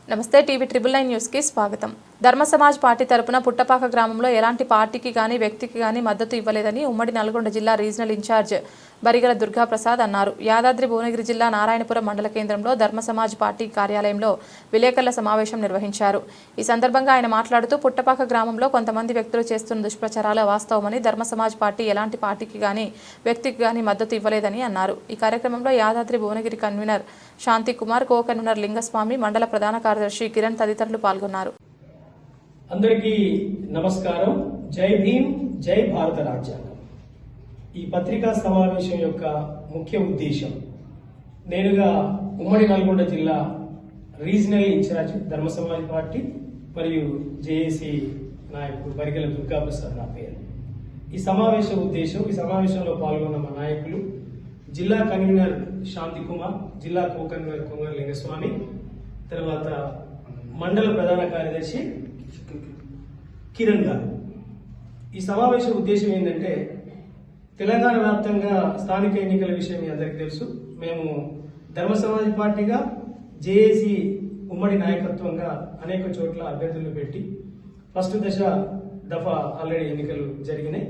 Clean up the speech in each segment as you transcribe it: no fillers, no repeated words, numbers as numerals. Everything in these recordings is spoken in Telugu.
నమస్తే టీవీ 999 న్యూస్ కి స్వాగతం. ధర్మ సమాజ్ పార్టీ తరపున పుట్టపాక గ్రామంలో ఎలాంటి పార్టీకి గాని వ్యక్తికి గాని మద్దతు ఇవ్వలేదని ఉమ్మడి నల్గొండ జిల్లా రీజనల్ ఇన్ఛార్జ్ బరిగల దుర్గా ప్రసాద్ అన్నారు. యాదాద్రి భువనగిరి జిల్లా నారాయణపురం మండల కేంద్రంలో ధర్మ సమాజ్ పార్టీ కార్యాలయంలో విలేకరుల సమావేశం నిర్వహించారు. ఈ సందర్భంగా ఆయన మాట్లాడుతూ పుట్టపాక గ్రామంలో కొంతమంది వ్యక్తులు చేస్తున్న దుష్ప్రచారాలు వాస్తవమని, ధర్మ సమాజ్ పార్టీ ఎలాంటి పార్టీకి గాని వ్యక్తికి గాని మద్దతు ఇవ్వలేదని అన్నారు. ఈ కార్యక్రమంలో యాదాద్రి భువనగిరి కన్వీనర్ శాంతి కుమార్, కో కన్వీనర్ లింగస్వామి, మండల ప్రధాన కార్యదర్శి కిరణ్ తదితరులు పాల్గొన్నారు. అందరికీ నమస్కారం. జై భీమ్, జై భారత రాజ్యాంగం. ఈ పత్రికా సమావేశం యొక్క ముఖ్య ఉద్దేశం, నేనుగా ఉమ్మడి నల్గొండ జిల్లా రీజనల్ ఇన్ఛార్జ్ ధర్మ సమాజ్ పార్టీ మరియు జేఏసీ నాయకుడు బరిగల దుర్గా ప్రసాద్ నా పేరు. ఈ సమావేశ ఉద్దేశం, ఈ సమావేశంలో పాల్గొన్న మా నాయకులు జిల్లా కన్వీనర్ శాంతి కుమార్, జిల్లా కో కన్వీనర్ కొంగర్ లింగస్వామి, తర్వాత మండల ప్రధాన కార్యదర్శి కిరణ్ గారు. ఈ సమావేశ ఉద్దేశం ఏంటంటే, తెలంగాణ వ్యాప్తంగా స్థానిక ఎన్నికల విషయం మీ అందరికీ తెలుసు. మేము ధర్మ సమాజ్ పార్టీగా జేఏసీ ఉమ్మడి నాయకత్వంగా అనేక చోట్ల అభ్యర్థులను పెట్టి ఫస్ట్ దఫా ఆల్రెడీ ఎన్నికలు జరిగినాయి.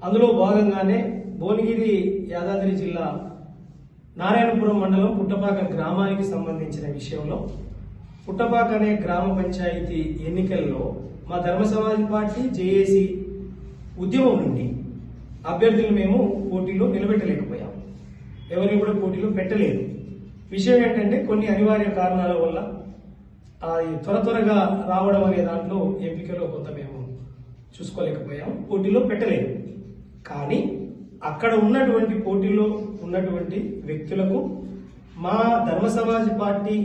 అందులో భాగంగానే భువనగిరి యాదాద్రి జిల్లా నారాయణపురం మండలం పుట్టపాక గ్రామానికి సంబంధించిన విషయంలో పుట్టపాక అనే గ్రామ పంచాయతీ ఎన్నికల్లో మా ధర్మ సమాజ్ పార్టీ జేఏసీ ఉద్యమం నుండి అభ్యర్థులు మేము పోటీలో నిలబెట్టలేకపోయాం. ఎవరిని కూడా పోటీలో పెట్టలేదు. విషయం ఏంటంటే, కొన్ని అనివార్య కారణాల వల్ల త్వరగా రావడం అనే దాంట్లో ఎంపికలో కొంత మేము చూసుకోలేకపోయాం, పోటీలో పెట్టలేదు. కానీ అక్కడ ఉన్నటువంటి పోటీలో ఉన్నటువంటి వ్యక్తులకు మా ధర్మ సమాజ్ పార్టీ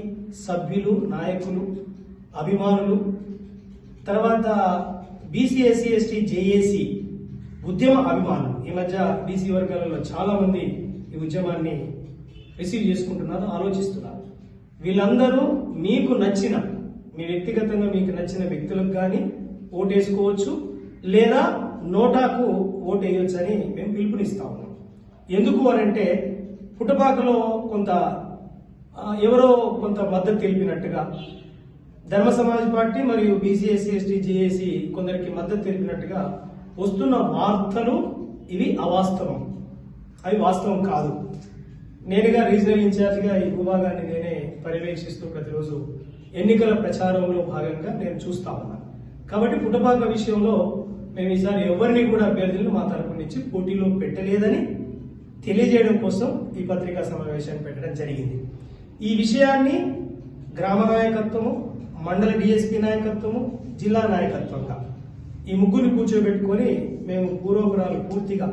సభ్యులు, నాయకులు, అభిమానులు, తర్వాత బీసీ ఎస్సీ ఎస్టీ జేఏసీ ఉద్యమ అభిమానులు, ఈ మధ్య బీసీ వర్గాలలో చాలా మంది ఈ ఉద్యమాన్ని రిసీవ్ చేసుకుంటున్నారు, ఆలోచిస్తున్నారు. వీళ్ళందరూ మీకు నచ్చిన, మీ వ్యక్తిగతంగా మీకు నచ్చిన వ్యక్తులకు కానీ ఓటేసుకోవచ్చు, లేదా నోటాకు ఓటు వేయొచ్చు అని మేము పిలుపునిస్తా ఉన్నాం. ఎందుకు అనంటే, పుట్టపాకలో ఎవరో కొంత మద్దతు తెలిపినట్టుగా ధర్మ సమాజ్ పార్టీ మరియు బీసీ ఎస్సీ ఎస్టీ జేఏసీ కొందరికి మద్దతు తెలిపినట్టుగా వస్తున్న వార్తలు ఇవి అవాస్తవం, అవి వాస్తవం కాదు. నేనుగా రీజనల్ ఇన్ఛార్జిగా ఈ భూభాగాన్ని నేనే పర్యవేక్షిస్తూ ప్రతిరోజు ఎన్నికల ప్రచారంలో భాగంగా నేను చూస్తా ఉన్నాను. కాబట్టి పుట్టపాక విషయంలో మేము ఈసారి ఎవరిని కూడా అభ్యర్థులను మా తరపు నుంచి పోటీలో పెట్టలేదని తెలియజేయడం కోసం ఈ పత్రికా సమావేశాన్ని పెట్టడం జరిగింది. ఈ విషయాన్ని గ్రామ నాయకత్వము, మండల డిఎస్పీ నాయకత్వము, జిల్లా నాయకత్వంగా ఈ ముగ్గురిని కూర్చోబెట్టుకొని మేము పూర్వపురాలు పూర్తిగా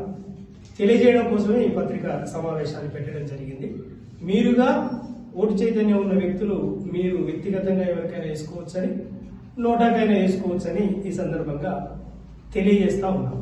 తెలియజేయడం కోసమే ఈ పత్రికా సమావేశాన్ని పెట్టడం జరిగింది. మీరుగా ఓటు చైతన్యం ఉన్న వ్యక్తులు మీరు వ్యక్తిగతంగా ఎవరికైనా వేసుకోవచ్చని, నోటాకైనా వేసుకోవచ్చని ఈ సందర్భంగా తెలియజేస్తా ఉన్నాం.